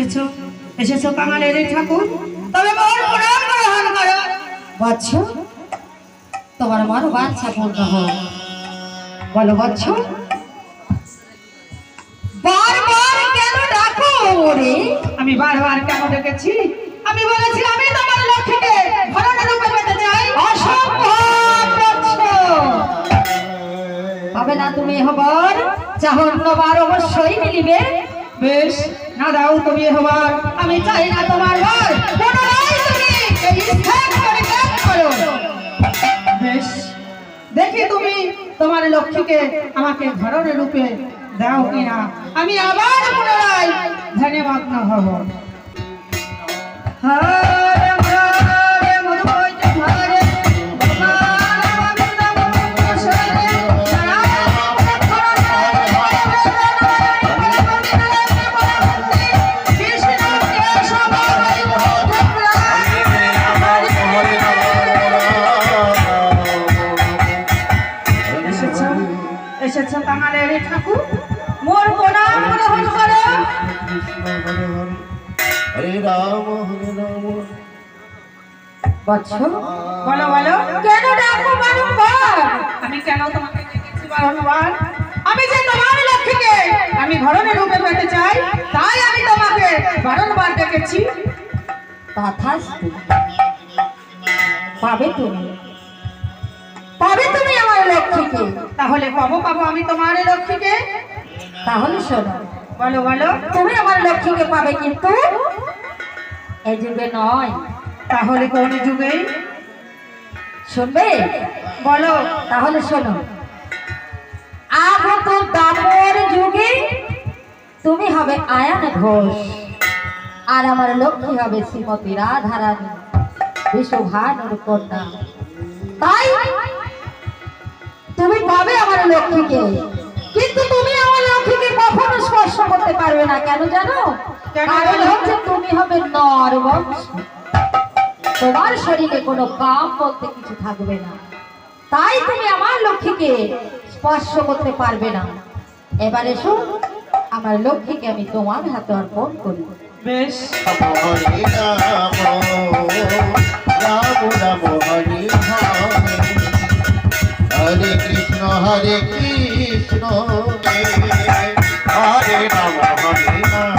এসেছো এসেছো কাঙালের ঠাকুর, তবে মোর প্রণাম গ্রহণ করো। বৎস, তোমার মন বাচ্চা পূর্ণ হোক। বলো বৎস, বারবার কেন ডাকো রে? আমি বারবার কেন ডেকেছি? আমি বলেছি আমি তোমার লক্ষ্মীকে ঘরণে রূপে পেতে চাই। অসম্ভব বৎস, হবে না। তুমি হবার চাহর তোমার অবশ্যই মিলিবে। বেশ, না দাও তুমি হবার, আমি চাই না তোমার ঘর, পুনরায় তুমি এই স্থান পরিত্যাগ করো। বেশ, দেখি তুমি তোমার লক্ষ্মীকে আমাকে ঘরণে রূপে দাও কিনা। আমি আবার পুনরায় ধ্যানে মগ্ন হব। হরে হরে মধুকৈট হরে এসেছ কাঙালের ঠাকুর, মোর প্রণাম গ্রহণ করো। হরে রাম হরে রাম। বৎস, বলো বলো, কেন ডাকো বারংবার? আমি কেন তোমাকে ডেকেছি বারংবার? আমি যে তোমার লক্ষ্মীকে আমি ঘরণে রূপে পেতে চাই, তাই আমি তোমাকে বারংবার ডেকেছি। তথাস্তু, পাবে তুমি, পাবে তুমি আমার লক্ষ্মীকে। তাহলে পাবো পাবো আমি তোমার লক্ষ্মীকে। তাহলে শোনো, বলো বলো, তুমি আমার লক্ষ্মীকে পাবে, কিন্তু এই যুগে নয়। তাহলে কোন যুগে? শুনবে? বলো। তাহলে শোনো, আগত দাপর যুগে তুমি হবে আয়ান ঘোষ, আর আমার লক্ষ্মী হবে শ্রীমতী রাধারানী, বিশ্বভানুর কন্যা। তাই তুমি পাবে আমার লক্ষ্মীকে, কিন্তু তুমি আমার লক্ষ্মীকে কখনো স্পর্শ করতে পারবে না। কেন জানো? কারণ হচ্ছে তুমি হবে নর বংশ, তোমার শরীরে কোনো কাম বলতে কিছু থাকবে না। তাই তুমি আমার লক্ষ্মীকে স্পর্শ করতে পারবে না। এবারে শোন, আমার লক্ষ্মীকে আমি তোমার হাতে অর্পণ করি। বেশ, হরে রাম রাম রাম হরে হরে। হরে কৃষ্ণ হরে কৃষ্ণ হরে রাম হরে রাম।